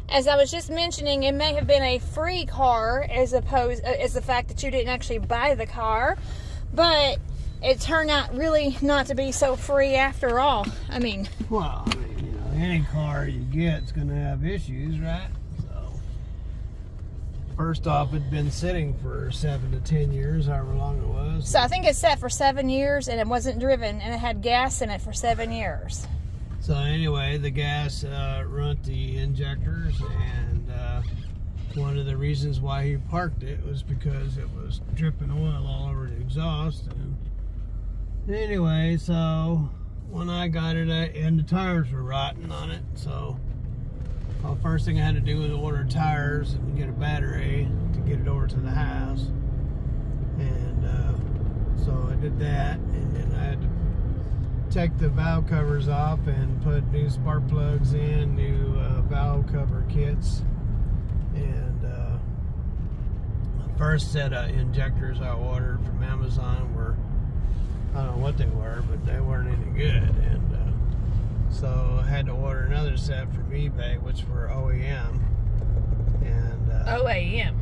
as I was just mentioning, it may have been a free car as opposed as the fact that you didn't actually buy the car, but it turned out really not to be so free after all. I mean, well, any car you get's going to have issues, right? So, first off, it'd been sitting for 7 to 10 years, however long it was. so I think it's set for 7 years, and it wasn't driven, and it had gas in it for 7 years. So anyway, the gas ruined the injectors, and one of the reasons why he parked it was because it was dripping oil all over the exhaust. And anyway, so when I got it, and the tires were rotten on it, so well, first thing I had to do was order tires and get a battery to get it over to the house. And so I did that, and then I had to take the valve covers off and put new spark plugs in, new valve cover kits, and the first set of injectors I ordered from Amazon were, I don't know what they were, but they weren't any good, and so I had to order another set from eBay, which were OEM, and OEM.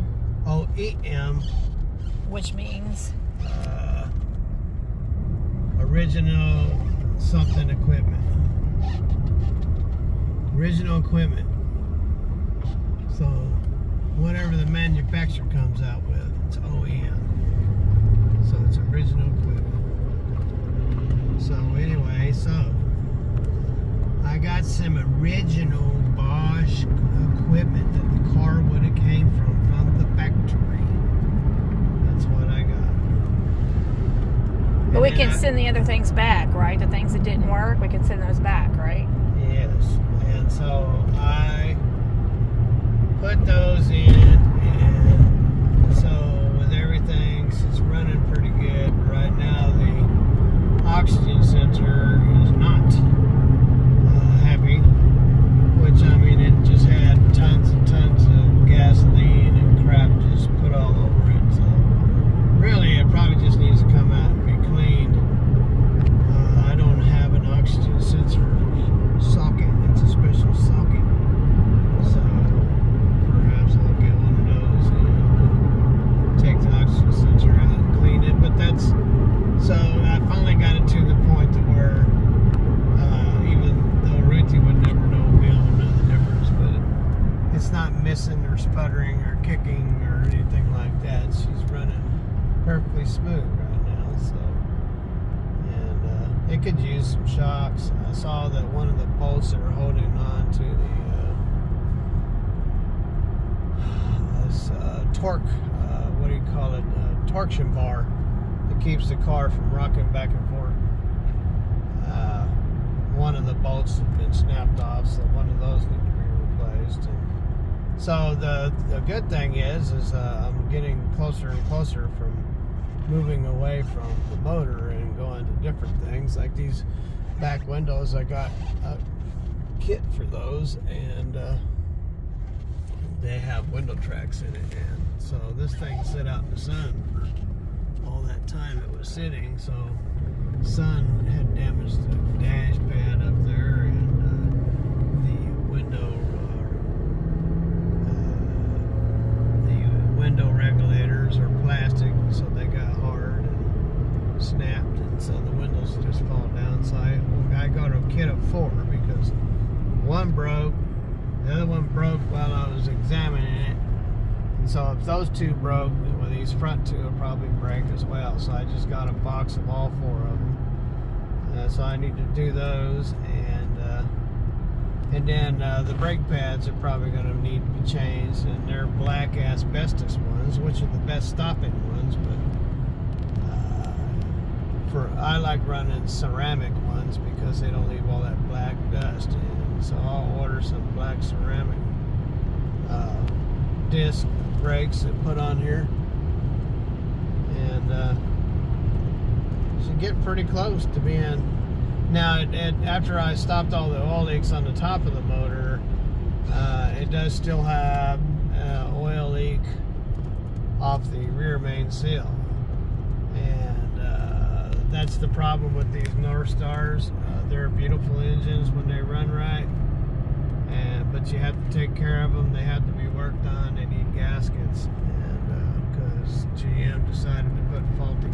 OEM, Which means? Original something equipment. Original equipment. So whatever the manufacturer comes out with, it's OEM. So it's original equipment. So anyway, so I got some original Bosch equipment that the car would have came from the factory. That's what I got. But we can send the other things back, right? The things that didn't work, we can send those back, right? Yes. And so I put those in, and so with everything, it's running pretty good. Right now, the oxygen sensor is not heavy, which, I mean, it just had tons and tons of gasoline and crap just put all over it. So really, it probably just needs to come out and be cleaned. I don't have an oxygen sensor socket. It's a special socket. So perhaps I'll get one of those and take the oxygen sensor out and clean it. But that's, so I finally got it to the point to where even though Ruthie would never be able to know the difference, but it's not missing or sputtering or kicking or anything like that. She's running perfectly smooth right now. So, and it could use some shocks. I saw that one of the bolts that are holding on to the torque, what do you call it, torsion bar that keeps the car from rocking back and forth. One of the bolts had been snapped off, so one of those need to be replaced. And so the good thing is I'm getting closer and closer from moving away from the motor and going to different things, like these back windows. I got a kit for those, and they have window tracks in it, and so this thing sit out in the sun for all that time it was sitting. So sun had damaged the dash pad up there, and the window regulators are plastic, so they got hard and snapped, and so the windows just fall down. So I got a kit of 4 because one broke, the other one broke while I was examining it, and so if those 2 broke, well, these front 2 will probably break as well. So I just got a box of all 4 of them. So I need to do those, and then the brake pads are probably going to need to be changed, and they're black asbestos ones, which are the best stopping ones. But I like running ceramic ones because they don't leave all that black dust. And so I'll order some black ceramic disc brakes and put on here, and should get pretty close to being. Now, after I stopped all the oil leaks on the top of the motor, it does still have oil leak off the rear main seal, and that's the problem with these North Stars. They're beautiful engines when they run right, but you have to take care of them. They have to be worked on. They need gaskets, and because GM decided to put faulty